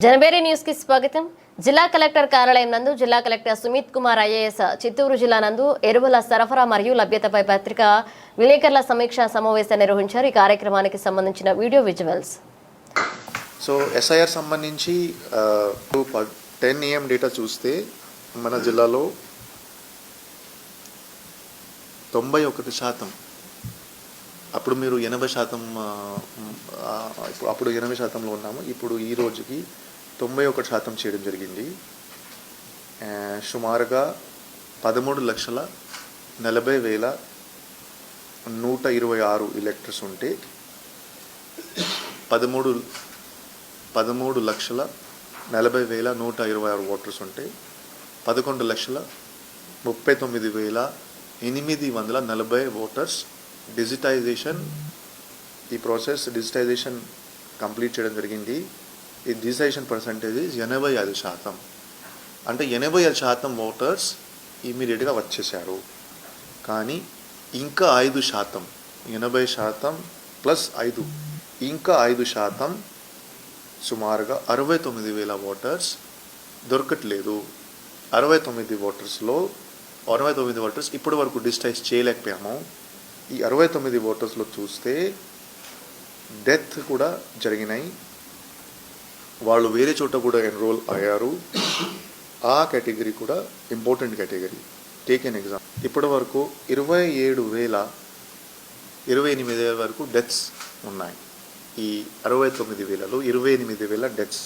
జనబేరి news కి స్వాగతం. జిల్లా కలెక్టర్ కార్యాలయం నందు జిల్లా కలెక్టర్ సుమిత్ కుమార్ ఐఏఎస్ చిత్తూరు జిల్లా నందు ఎరువుల సరఫరా మరియు లభ్యతపై పత్రికా విలేకరుల సమీక్షా సమావేశం నిర్వహించారు. ఈ కార్యక్రమానికి సంబంధించిన వీడియో విజువల్స్. సో ఎస్ఐఆర్ సంబంధించి 10 AM డేటా చూస్తే మన జిల్లాలో 91%, అప్పుడు మీరు 80%, అప్పుడు 80%లో ఉన్నాము. ఇప్పుడు ఈ రోజుకి 91% చేయడం జరిగింది. సుమారుగా 13,40,126 ఎలక్టర్స్ ఉంటే 13,40,126 ఓటర్స్ ఉంటే 11,39,840 ఓటర్స్ డిజిటైజేషన్, ఈ ప్రాసెస్ డిజిటైజేషన్ కంప్లీట్ చేయడం జరిగింది. ఈ డిజిటైజేషన్ పర్సంటేజ్ 85%. అంటే 85% ఓటర్స్ ఇమీడియట్గా వచ్చేసారు. కానీ ఇంకా 5%, 80% ప్లస్ 5, ఇంకా 5% సుమారుగా 69,000 ఓటర్స్ దొరకట్లేదు. 69 ఓటర్స్ ఇప్పటి వరకు డిజిటైజ్ చేయలేకపోయాము. ఈ 69 ఓటర్స్లో చూస్తే డెత్ కూడా జరిగినాయి. వాళ్ళు వేరే చోట కూడా ఎన్రోల్ అయ్యారు. ఆ కేటగిరీ కూడా important category. Take an example, ఇప్పటి వరకు 28,000 వరకు డెత్స్ ఉన్నాయి. ఈ 69,000లో 28,000 డెత్స్,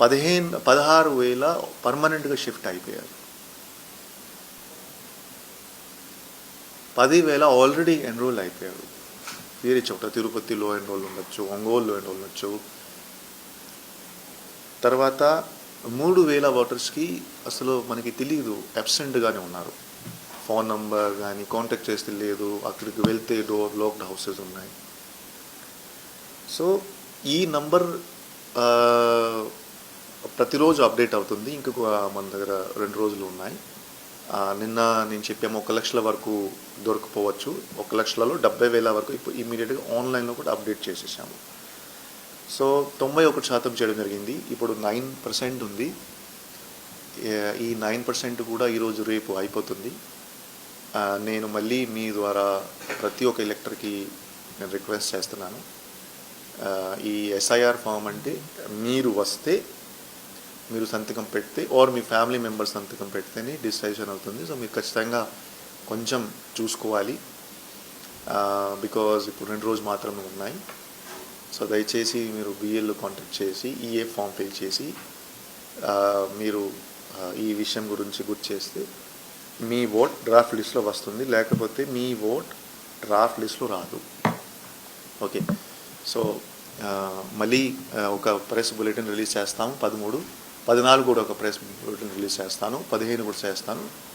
16,000 పర్మనెంట్గా షిఫ్ట్ అయిపోయారు. 10,000 ఆల్రెడీ ఎన్రోల్ అయిపోయారు వేరే చోట. తిరుపతిలో ఎన్రోల్ ఉండొచ్చు, ఒంగోలులో ఎన్రోల్ ఉండొచ్చు. తర్వాత 3,000 ఓటర్స్కి అసలు మనకి తెలియదు, అబ్సెంట్గానే ఉన్నారు. ఫోన్ నంబర్ కానీ కాంటాక్ట్ చేస్తే లేదు, అక్కడికి వెళ్తే లాక్డ్ హౌసెస్ ఉన్నాయి. సో ఈ నంబర్ ప్రతిరోజు అప్డేట్ అవుతుంది. ఇంకొక మన దగ్గర 2 రోజులు ఉన్నాయి. నిన్న నేను చెప్పాము 1,00,000 వరకు దొరకపోవచ్చు. 1,00,000లో 70,000 వరకు ఇప్పుడు ఇమీడియట్గా ఆన్లైన్లో కూడా అప్డేట్ చేసేసాము. సో 91% చేయడం జరిగింది. ఇప్పుడు 9% ఉంది. ఈ 9% కూడా ఈరోజు రేపు అయిపోతుంది. నేను మళ్ళీ మీ ద్వారా ప్రతి ఒక్క ఎలక్టర్కి నేను రిక్వెస్ట్ చేస్తున్నాను, ఈ ఎస్ఐఆర్ ఫామ్ అంటే మీరు వస్తే, మీరు సంతకం పెడితే ఆర్ మీ ఫ్యామిలీ మెంబర్స్ సంతకం పెడితేనే డిజిటైజేషన్ అవుతుంది. సో మీరు ఖచ్చితంగా కొంచెం చూసుకోవాలి, బికాజ్ ఇప్పుడు 2 రోజులు మాత్రమే ఉన్నాయి. సో దయచేసి మీరు బిఎల్లో కాంటాక్ట్ చేసి ఈఏ ఫామ్ ఫిల్ చేసి మీరు ఈ విషయం గురించి గుర్తు చేస్తే మీ ఓట్ డ్రాఫ్ట్ లిస్ట్లో వస్తుంది, లేకపోతే మీ ఓట్ డ్రాఫ్ట్ లిస్ట్లో రాదు. ఓకే, సో మళ్ళీ ఒక ప్రెస్ బులెటిన్ రిలీజ్ చేస్తాము. 13, 14 కూడా ఒక ప్రెస్ బులెటిన్ రిలీజ్ చేస్తాను, 15 కూడా చేస్తాను.